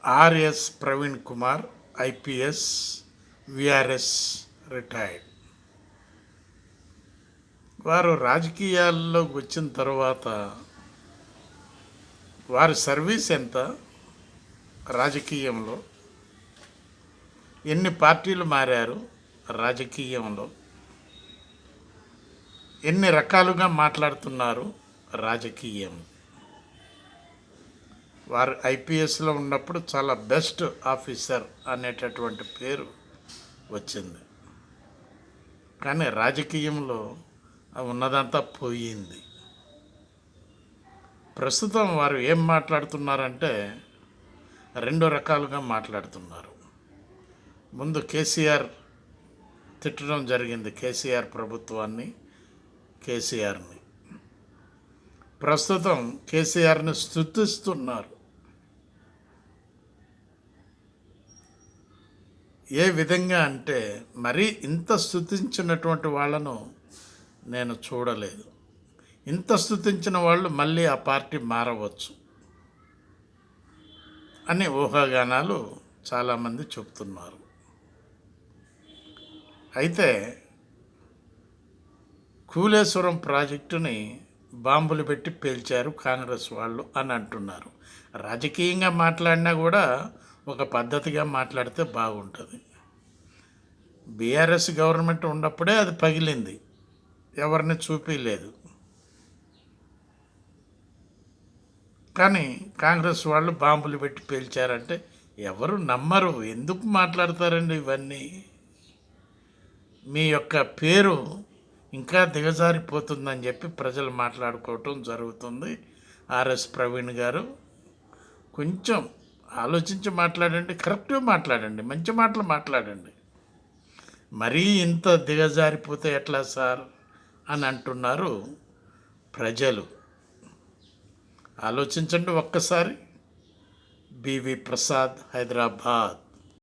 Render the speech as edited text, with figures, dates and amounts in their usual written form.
RS Praveen Kumar IPS VRS retired. వారు రాజకీయాల్లోకి వచ్చిన తర్వాత వారి సర్వీస్ ఎంత, రాజకీయంలో ఎన్ని పార్టీలు మారారు, రాజకీయంలో ఎన్ని రకాలుగా మాట్లాడుతున్నారు, రాజకీయం. వారు ఐపీఎస్లో ఉన్నప్పుడు చాలా బెస్ట్ ఆఫీసర్ అనేటటువంటి పేరు వచ్చింది. కానీ రాజకీయంలో ఉన్నదంతా పోయింది. ప్రస్తుతం వారు ఏం మాట్లాడుతున్నారంటే రెండు రకాలుగా మాట్లాడుతున్నారు. ముందు కేసీఆర్ తిట్టడం జరిగింది, కేసీఆర్ ప్రభుత్వాన్ని, కేసీఆర్ని. ప్రస్తుతం కేసీఆర్ని స్తుతిస్తున్నారు. ఏ విధంగా అంటే మరీ ఇంత స్తుతించినటువంటి వాళ్ళను నేను చూడలేదు. ఇంత స్తుతించిన వాళ్ళు మళ్ళీ ఆ పార్టీ మారవచ్చు అని ఊహాగానాలు చాలామంది చెప్తున్నారు. అయితే కూలేశ్వరం ప్రాజెక్టుని బాంబులు పెట్టి పేల్చారు కాంగ్రెస్ వాళ్ళు అని అంటున్నారు. రాజకీయంగా మాట్లాడినా కూడా ఒక పద్ధతిగా మాట్లాడితే బాగుంటుంది. బీఆర్ఎస్ గవర్నమెంట్ ఉన్నప్పుడే అది పగిలింది, ఎవరిని చూపించలేదు. కానీ కాంగ్రెస్ వాళ్ళు బాంబులు పెట్టి పేల్చారంటే ఎవరు నమ్మరు. ఎందుకు మాట్లాడతారండి ఇవన్నీ? మీ యొక్క పేరు ఇంకా దిగజారిపోతుందని చెప్పి ప్రజలు మాట్లాడుకోవటం జరుగుతుంది. ఆర్ఎస్ ప్రవీణ్ గారు కొంచెం ఆలోచించి మాట్లాడండి, కరెక్ట్గా మాట్లాడండి, మంచి మాటలు మాట్లాడండి. మరీ ఇంత దిగజారిపోతే ఎట్లా సార్ అని అంటున్నారు ప్రజలు. ఆలోచించండి ఒక్కసారి. బివి ప్రసాద్, హైదరాబాద్.